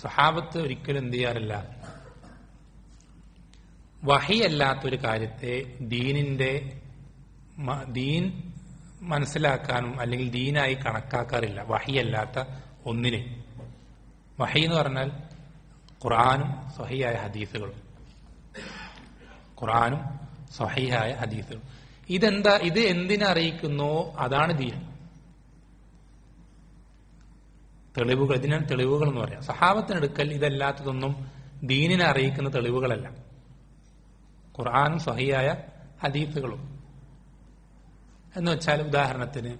സ്വഹാബത്ത് ഒരിക്കലും എന്ത് ചെയ്യാറില്ല, വഹിയല്ലാത്തൊരു കാര്യത്തെ ദീൻ മനസ്സിലാക്കാനും അല്ലെങ്കിൽ ദീനായി കണക്കാക്കാറില്ല. വഹിയല്ലാത്ത ഒന്നിനെ. വഹി എന്ന് പറഞ്ഞാൽ ഖുർആനും സ്വഹീഹായ ഹദീസുകളും. ഖുർആനും സ്വഹീഹായ ഹദീസുകളും. ഇത് എന്തിനറിയിക്കുന്നോ അതാണ് ദീൻ. തെളിവുകൾ, ഇതിനാണ് തെളിവുകൾ എന്ന് പറയാം. സഹാബത്തിനെടുക്കൽ ഇതല്ലാത്തതൊന്നും ദീനിനെ അറിയിക്കുന്ന തെളിവുകളല്ല. ഖുർആനും സ്വഹീഹായ ഹദീസുകളും എന്ന് വെച്ചാൽ, ഉദാഹരണത്തിന്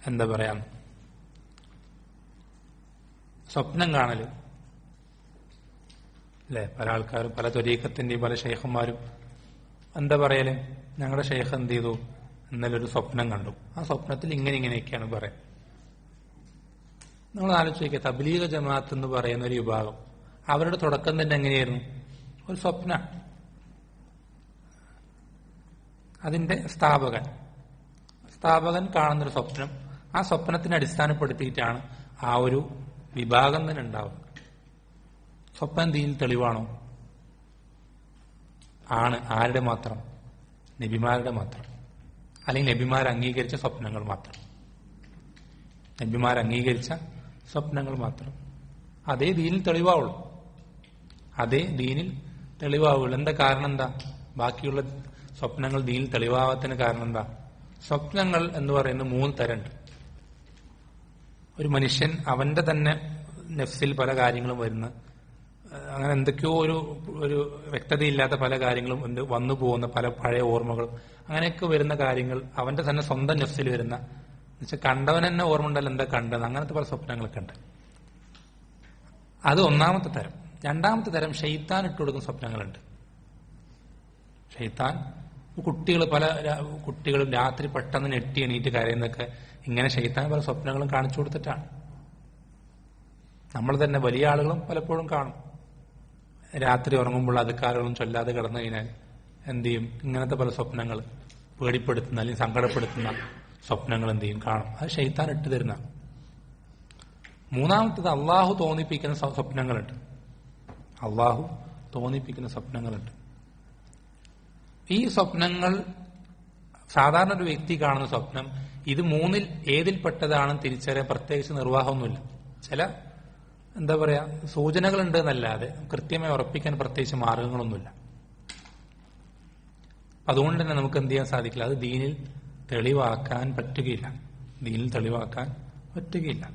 എന്താ പറയാ, സ്വപ്നം കാണല് അല്ലെ? പല ആൾക്കാരും, പല ത്വരീഖത്തിന്റെയും പല ഷെയ്ഖന്മാരും എന്താ പറയല്, ഞങ്ങളുടെ ഷെയ്ഖ് എന്ത് ചെയ്തു, ഇന്നലെ ഒരു സ്വപ്നം കണ്ടു, ആ സ്വപ്നത്തിൽ ഇങ്ങനെയൊക്കെയാണ് പറയാം. നമ്മൾ ആലോചിക്കുക, തബ്ലീഗ് ജമാഅത്ത് എന്ന് പറയുന്ന ഒരു വിഭാഗം, അവരുടെ തുടക്കം തന്നെ എങ്ങനെയായിരുന്നു? ഒരു സ്വപ്ന. അതിന്റെ സ്ഥാപകൻ കാണുന്നൊരു സ്വപ്നം, ആ സ്വപ്നത്തിനെ അടിസ്ഥാനപ്പെടുത്തിയിട്ടാണ് ആ ഒരു വിഭാഗം തന്നെ ഉണ്ടാവുക. സ്വപ്നം ദീനിൽ തെളിവാണോ? ആണ്. ആരുടെ മാത്രം? നബിമാരുടെ മാത്രം, അല്ലെങ്കിൽ നബിമാർ അംഗീകരിച്ച സ്വപ്നങ്ങൾ മാത്രം. നബിമാർ അംഗീകരിച്ച സ്വപ്നങ്ങൾ മാത്രം. അതേ ദീനിൽ തെളിവാവുള്ളൂ. അതേ ദീനിൽ തെളിവാവുള്ളൂ. എന്താ കാരണം? എന്താ ബാക്കിയുള്ള സ്വപ്നങ്ങൾ ദീനിൽ തെളിവാവാത്തതിന് കാരണം എന്താ? സ്വപ്നങ്ങൾ എന്ന് പറയുന്നത് 3 തരമുണ്ട്. ഒരു മനുഷ്യൻ അവന്റെ തന്നെ നഫ്സിൽ പല കാര്യങ്ങളും വരുന്ന, അങ്ങനെ എന്തൊക്കെയോ ഒരു വ്യക്തതയില്ലാത്ത പല കാര്യങ്ങളും വന്നു പോകുന്ന പല പഴയ ഓർമ്മകളും അങ്ങനെയൊക്കെ വരുന്ന കാര്യങ്ങൾ അവന്റെ തന്നെ സ്വന്തം നഫ്സിൽ വരുന്ന, എന്നുവെച്ചാൽ കണ്ടവൻ തന്നെ ഓർമ്മ ഉണ്ടല്ലോ എന്താ കണ്ടത്, അങ്ങനത്തെ പല സ്വപ്നങ്ങളൊക്കെ ഉണ്ട്. അത് ഒന്നാമത്തെ തരം. രണ്ടാമത്തെ തരം ഷെയ്ത്താൻ ഇട്ടുകൊടുക്കുന്ന സ്വപ്നങ്ങളുണ്ട്. ഷെയ്ത്താൻ കുട്ടികളും രാത്രി പെട്ടെന്ന് ഞെട്ടി എണീറ്റ് കരയുന്നൊക്കെ ഇങ്ങനെ ഷെയ്ത്താൻ പല സ്വപ്നങ്ങളും കാണിച്ചു കൊടുത്തിട്ടാണ്. നമ്മൾ തന്നെ വലിയ ആളുകളും പലപ്പോഴും കാണും, രാത്രി ഉറങ്ങുമ്പോൾ അധികാരങ്ങളും ചൊല്ലാതെ കിടന്നു കഴിഞ്ഞാൽ എന്ത് ചെയ്യും, ഇങ്ങനത്തെ പല സ്വപ്നങ്ങൾ, പേടിപ്പെടുത്തുന്ന അല്ലെങ്കിൽ സങ്കടപ്പെടുത്തുന്ന സ്വപ്നങ്ങൾ എന്ത് ചെയ്യും, കാണും. അത് ഷെയ്ത്താൻ ഇട്ട് തരുന്ന. മൂന്നാമത്തത് അള്ളാഹു തോന്നിപ്പിക്കുന്ന സ്വപ്നങ്ങളുണ്ട്. അള്ളാഹു തോന്നിപ്പിക്കുന്ന സ്വപ്നങ്ങളുണ്ട്. ഈ സ്വപ്നങ്ങൾ സാധാരണ ഒരു വ്യക്തി കാണുന്ന സ്വപ്നം ഇത് 3-ൽ ഏതിൽപ്പെട്ടതാണെന്ന് തിരിച്ചറിയാൻ പ്രത്യേകിച്ച് നിർവാഹമൊന്നുമില്ല. ചില എന്താ പറയാ സൂചനകളുണ്ട് എന്നല്ലാതെ കൃത്യമായി ഉറപ്പിക്കാൻ പ്രത്യേകിച്ച് മാർഗങ്ങളൊന്നുമില്ല. അതുകൊണ്ട് തന്നെ നമുക്ക് എന്ത് ചെയ്യാൻ സാധിക്കില്ല, അത് ദീനിൽ തെളിവാക്കാൻ പറ്റുകയില്ല.